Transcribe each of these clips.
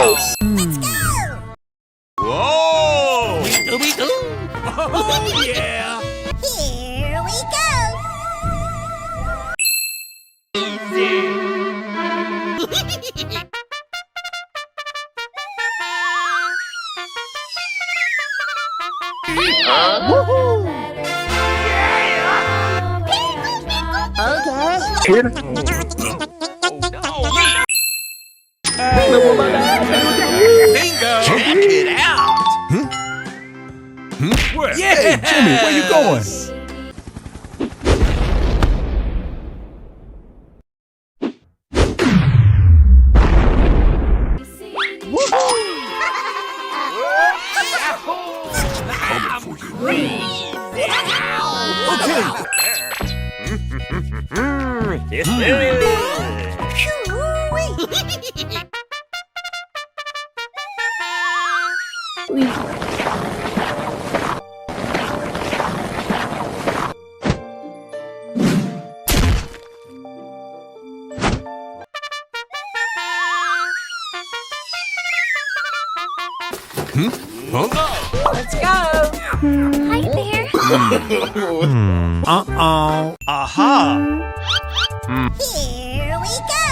Let's go! Whoa! We do. Oh, yeah! Here we go! Kid? Bingo! Check it out! Where? Hey, Jimmy, where you going? Let's go! Hi there! Uh-oh. Aha! Here we go!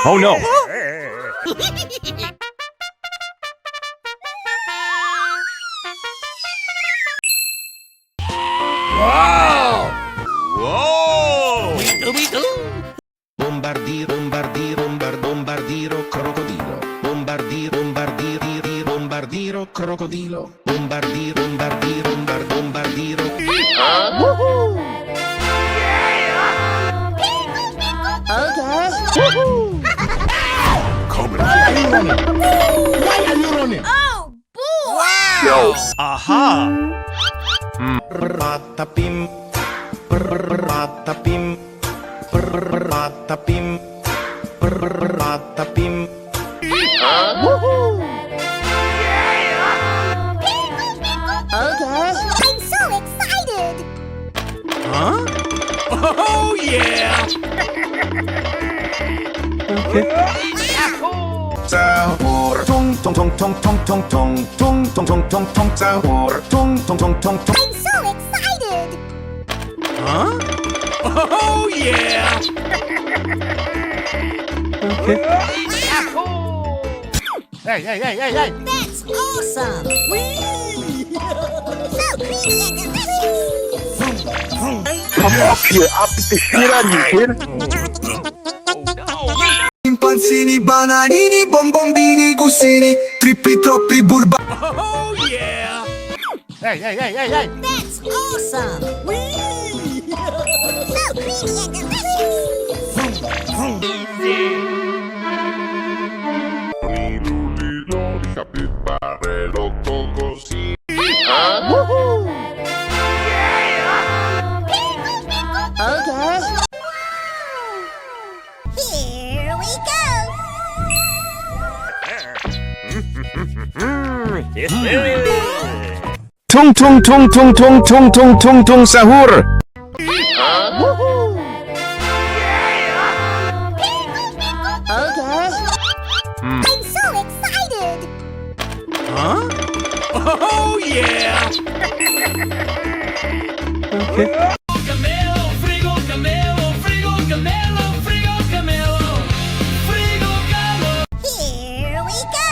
Oh, no. Whoa! We do. Bombardiro Crocodilo. Bombardiro Crocodilo. Bombardiro. Why are you running? Oh, boy! Yo. Aha! Patapim. Patapim. Patapim. Patapim. I'm so excited! Huh? Oh, yeah! Sahur. Tung tung sahur. Tung tung. I'm so excited! Huh? Oh, yeah! Hey! That's awesome! So creamy and delicious! Come up here. I'll beat the shit out of you, kid. Chimpanzini, Bananini, Bombombini Gusini, Trippi Troppi, Burbaloni. Oh, yeah! Hey! That's awesome! So creamy and Here we go! Tung tung Sahur. I'm so excited! Huh? Oh, yeah! Camelo, Frigo Camelo, Frigo Camelo, Frigo Camelo, Frigo Camelo. Here we go!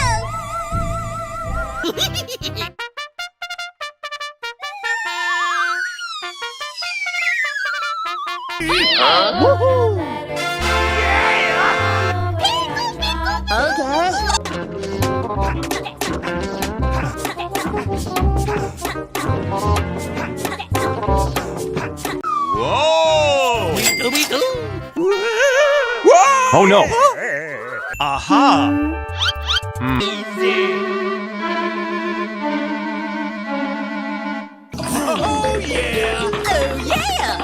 Whoa! We do. Oh, no. Aha! Oh, yeah! Oh, yeah!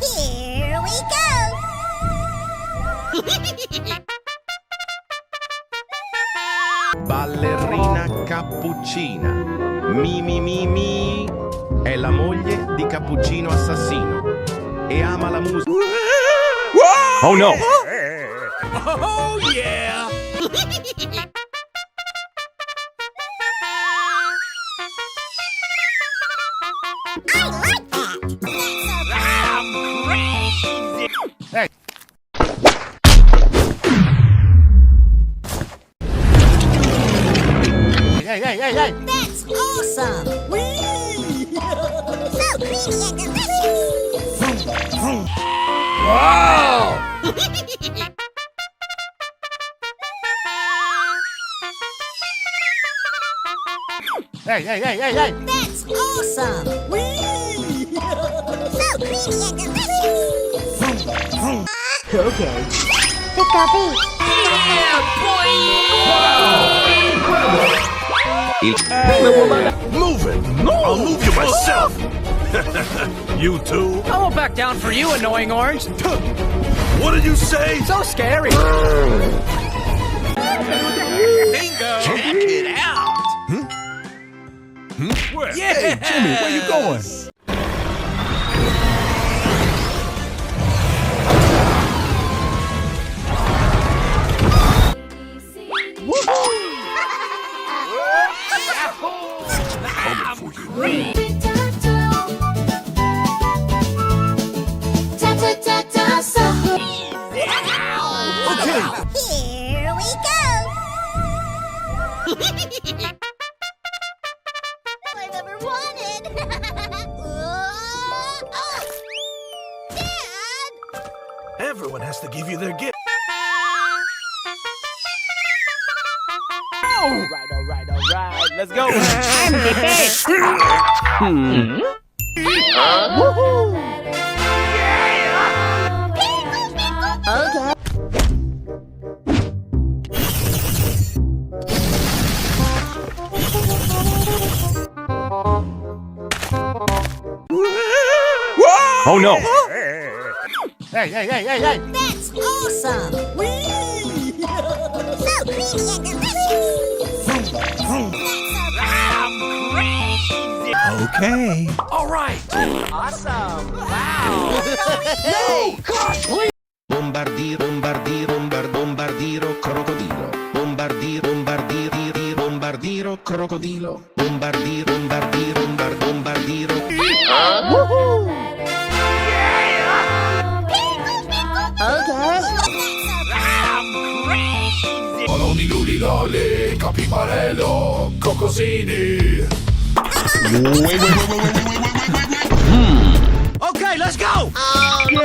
Here we go! Ballerina Cappuccina. Mi. È la moglie di Cappuccino assassino e ama la musica. Oh no! Oh, yeah! I like that. I'm crazy! Hey. Hey! That's awesome. So creamy and delicious. Wow! Hey! That's awesome. So creamy and delicious. Okay. Move it! I'll move you myself! You too? I won't back down for you, annoying orange. What did you say? So scary. Bingo! Check it out! Where? Hey, Jimmy, where you going? Here we go. I've ever wanted. Oh, Dad! Everyone has to give you their gift. All right. Let's go. Oh no! Hey! That's awesome. So creamy and delicious. Okay. All right! Awesome. Bombardiro Crocodilo. Bombardiro Crocodilo. Bombardiro. Loliloli, cappucino, cocosini. Wait. Okay, let's go! No.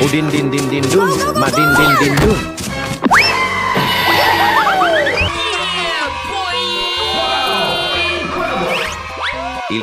Udin din dun, madin din dun.